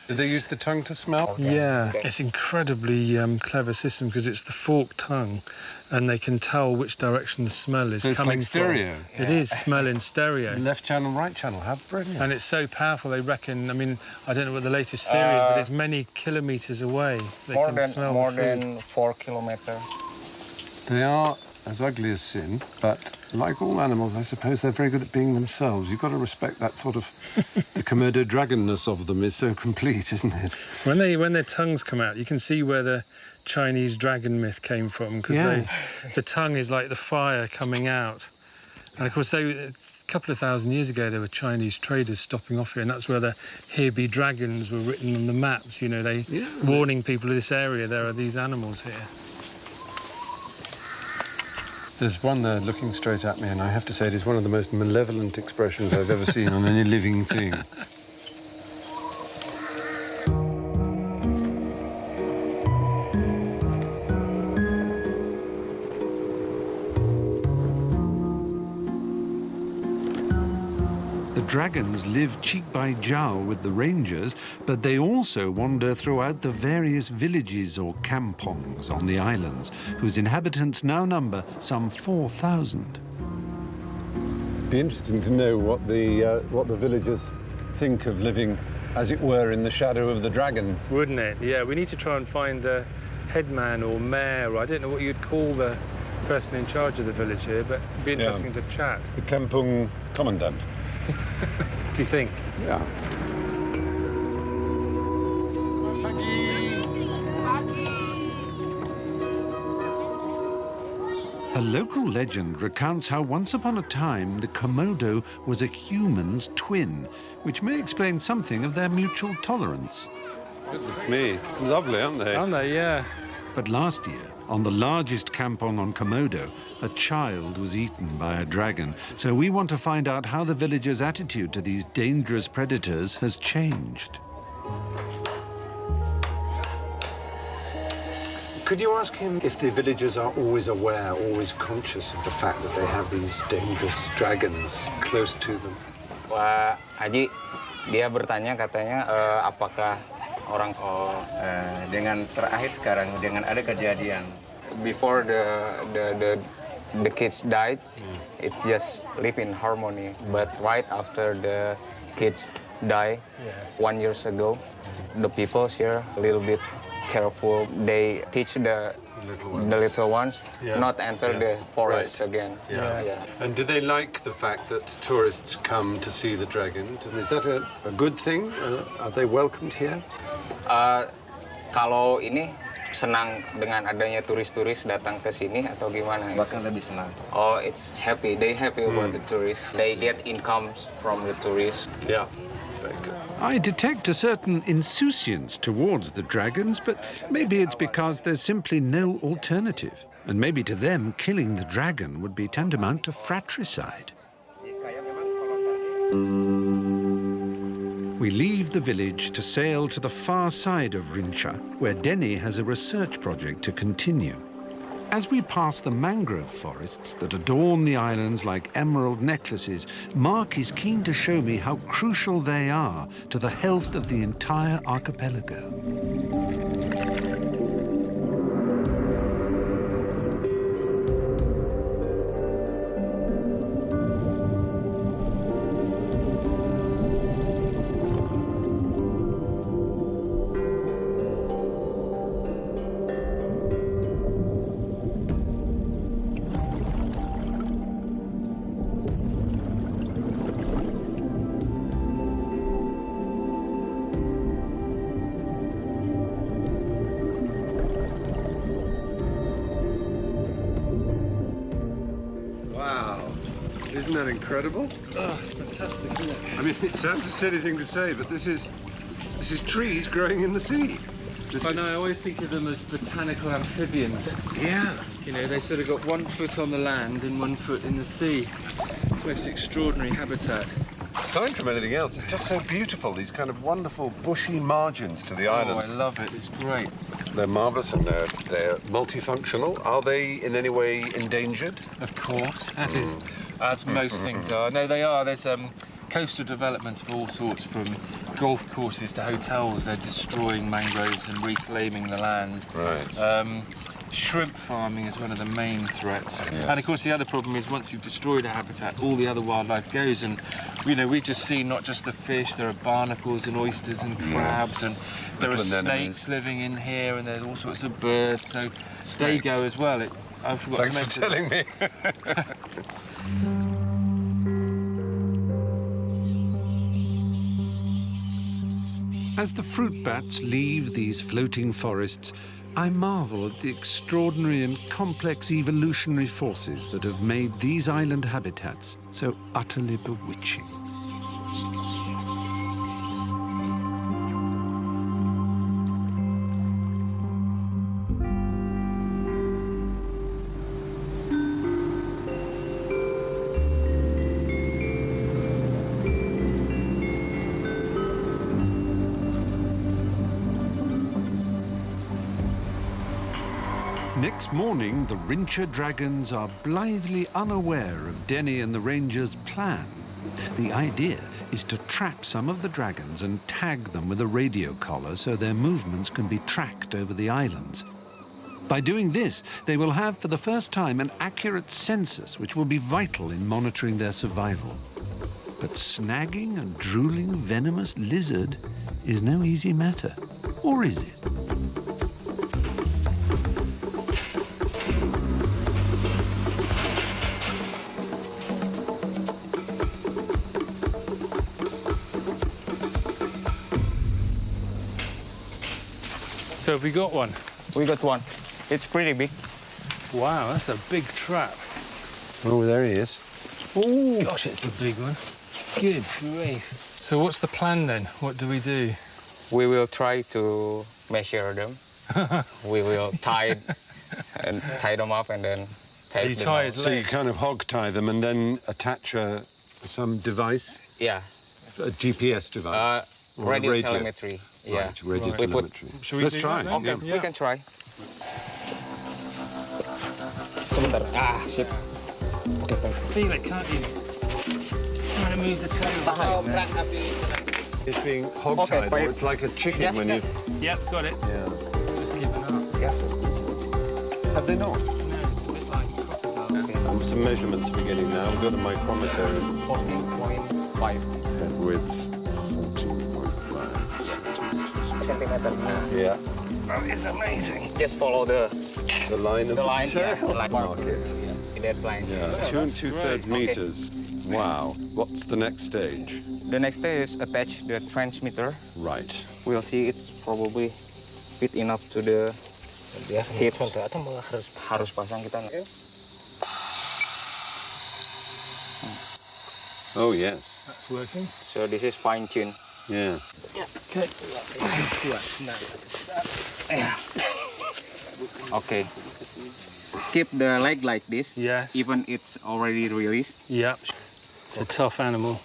Do they use the tongue to smell? Yeah, it's incredibly clever system because it's the forked tongue, and they can tell which direction the smell is So it's coming like stereo. from. It is smell in stereo. Left channel, right channel. How brilliant. And it's so powerful, they reckon, I mean, I don't know what the latest theory is, but it's many kilometres away. They More can smell more the food. than 4 kilometers. They are as ugly as sin, but like all animals, I suppose they're very good at being themselves. You've got to respect that sort of... the Komodo dragonness of them is so complete, isn't it? When their tongues come out, you can see where the Chinese dragon myth came from, because the tongue is like the fire coming out. And of course, a couple of thousand years ago, there were Chinese traders stopping off here, and that's where the "Here be dragons" were written on the maps. You know, warning people of this area, there are these animals here. There's one there looking straight at me, and I have to say it is one of the most malevolent expressions I've ever seen on any living thing. The dragons live cheek by jowl with the rangers, but they also wander throughout the various villages or kampongs on the islands, whose inhabitants now number some 4,000. Be interesting to know what the villagers think of living, as it were, in the shadow of the dragon. Wouldn't it? Yeah, we need to try and find the headman or mayor, or I don't know what you'd call the person in charge of the village here, but it'd be interesting to chat. The kampung commandant. Do you think? Yeah. A local legend recounts how once upon a time the Komodo was a human's twin, which may explain something of their mutual tolerance. Goodness me. Lovely, aren't they? Aren't they? Yeah. But last year, on the largest kampong on Komodo, a child was eaten by a dragon. So we want to find out how the villagers' attitude to these dangerous predators has changed. Could you ask him if the villagers are always aware, always conscious of the fact that they have these dangerous dragons close to them? Pak Haji, dia bertanya katanya apakah orang dengan terakhir sekarang dengan ada kejadian before the kids died, it just live in harmony. But right after the kids die, 1 year ago, the people here a little bit careful. They teach the little ones not enter the forest again. And do they like the fact that tourists come to see the dragon? Is that a good thing? Are they welcomed here? Kalau ini senang dengan adanya turis-turis datang ke sini atau gimana? Bahkan lebih senang. Oh, it's happy. They happy about the tourists. They get incomes from the tourists. Yeah. Very good. I detect a certain insouciance towards the dragons, but maybe it's because there's simply no alternative. And maybe to them, killing the dragon would be tantamount to fratricide. We leave the village to sail to the far side of Rincha, where Denny has a research project to continue. As we pass the mangrove forests that adorn the islands like emerald necklaces, Mark is keen to show me how crucial they are to the health of the entire archipelago. Isn't that incredible? Oh, it's fantastic, isn't it? I mean, it sounds a silly thing to say, but this is trees growing in the sea. I always think of them as botanical amphibians. Yeah. You know, they sort of got 1 foot on the land and 1 foot in the sea. It's the most extraordinary habitat. Aside from anything else, it's just so beautiful, these kind of wonderful bushy margins to the islands. Oh, I love it. It's great. They're marvellous and they're multifunctional. Are they in any way endangered? Of course, as most things are. No, they are. There's coastal development of all sorts, from golf courses to hotels. They're destroying mangroves and reclaiming the land. Right. Shrimp farming is one of the main threats. Yes. And of course the other problem is once you've destroyed a habitat, all the other wildlife goes. And you know, we've just seen not just the fish, there are barnacles and oysters and crabs, and there are snakes living in here, and there's all sorts of birds, so they go as well. I forgot to mention. Thanks for telling me. As the fruit bats leave these floating forests, I marvel at the extraordinary and complex evolutionary forces that have made these island habitats so utterly bewitching. Next morning, the Rincha dragons are blithely unaware of Denny and the rangers' plan. The idea is to trap some of the dragons and tag them with a radio collar so their movements can be tracked over the islands. By doing this, they will have for the first time an accurate census which will be vital in monitoring their survival. But snagging a drooling venomous lizard is no easy matter. Or is it? So have we got one? We got one. It's pretty big. Wow, that's a big trap. Oh, there he is. Oh, gosh, it's a big one. Good grief. So what's the plan then? What do we do? We will try to measure them. We will tie them up and then take them out. So you kind of hog tie them and then attach some device? Yeah. A GPS device? Radio telemetry. Yeah. Right, radio telemetry. Shall we Let's do try. that then? Okay, we can try. Sebentar. Ah, sip. Oke, baik. Feel it, can't you? Trying to move the tail. It's being hog-tied, or it's like a chicken Yes. when you... Yep, got it. Yeah. Just giving up. Have they not? No, it's a bit like crocodile. Some measurements beginning now. We've got a micrometer. 14.5 Head width, 14.5 centimeter. Yeah. That is amazing. Just follow the line of the line. Yeah, tail. the line. Mark it. In that line. Yeah, 2 2/3 meters. Wow. What's the next stage? The next step is attach the transmitter. Right. We'll see it's probably fit enough to the hips. Harus pasang kita. Oh, yes. That's working. So this is fine tune. Yeah. Okay. Okay. Keep the leg like this. Yes. Even it's already released. Yep. It's a tough animal.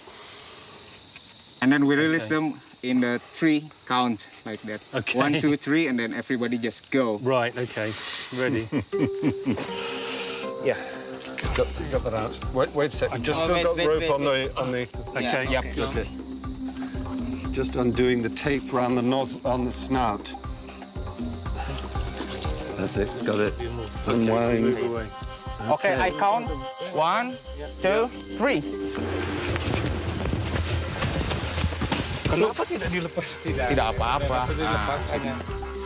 And then we release them in the 3 count like that. Okay. 1, 2, 3, and then everybody just go. Right, okay. Ready. Yeah. Got that out. Wait a sec. I've just still got rope on the... Okay. Yep. Okay. Just undoing the tape around the nozzle on the snout. That's it. Got it. Unwind. Move away. Okay, I count. 1, 2, 3. Kenapa tidak dilepas? Tidak apa-apa.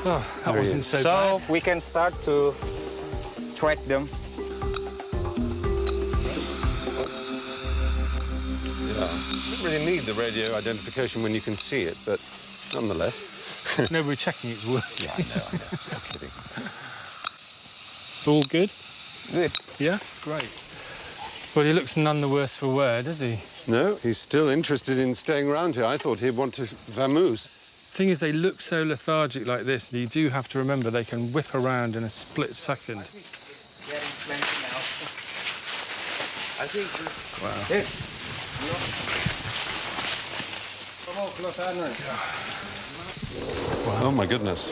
Oh, that wasn't so bad. So we can start to track them. Yeah. You don't really need the radio identification when you can see it, but nonetheless. No, we're checking it's working. Yeah, I know. I'm kidding. All good? Good. Yeah? Great. Well, he looks none the worse for wear, does he? No, he's still interested in staying around here. I thought he'd want to vamoose. Thing is, they look so lethargic like this, and you do have to remember they can whip around in a split second. Wow. Oh, my goodness.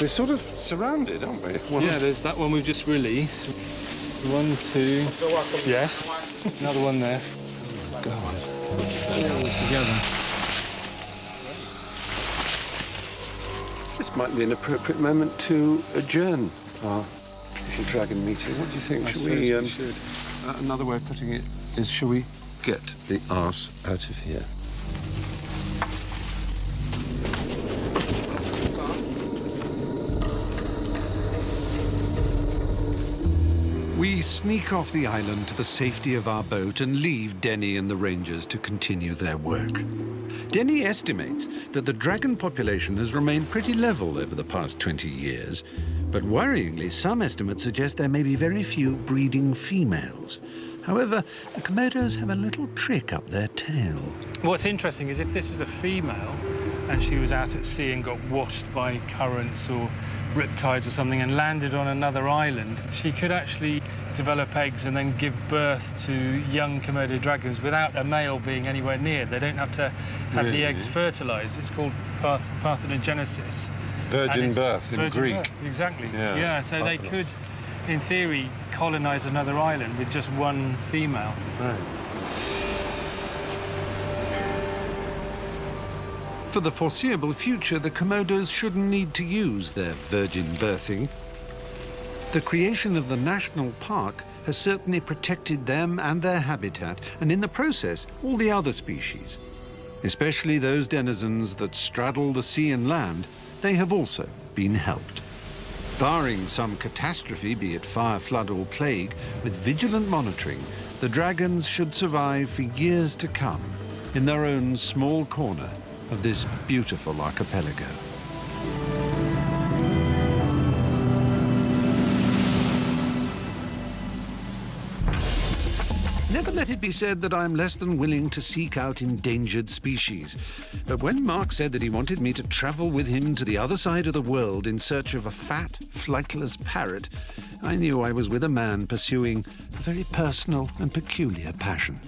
We're sort of surrounded, aren't we? Yeah, there's that one we've just released. 1, 2. Yes. Another one there. Go on. All together. This might be an appropriate moment to adjourn our Fish and Dragon meeting. What do you think? I Shall suppose we, we should. another way of putting it is, shall we get the arse out of here? We sneak off the island to the safety of our boat and leave Denny and the rangers to continue their work. Denny estimates that the dragon population has remained pretty level over the past 20 years, but worryingly, some estimates suggest there may be very few breeding females. However, the Komodos have a little trick up their tail. What's interesting is if this was a female and she was out at sea and got washed by currents or riptides or something and landed on another island, she could actually develop eggs and then give birth to young Komodo dragons without a male being anywhere near. They don't have to have the eggs fertilized. It's called parthenogenesis. Virgin birth in Greek. Birth, exactly. Yeah, Yeah, so they could, Parthenos. in theory, colonize another island with just one female. Right. For the foreseeable future, the Komodos shouldn't need to use their virgin birthing. The creation of the national park has certainly protected them and their habitat, and in the process, all the other species. Especially those denizens that straddle the sea and land, they have also been helped. Barring some catastrophe, be it fire, flood or plague, with vigilant monitoring, the dragons should survive for years to come in their own small corner of this beautiful archipelago. Never let it be said that I'm less than willing to seek out endangered species. But when Mark said that he wanted me to travel with him to the other side of the world in search of a fat, flightless parrot, I knew I was with a man pursuing a very personal and peculiar passion.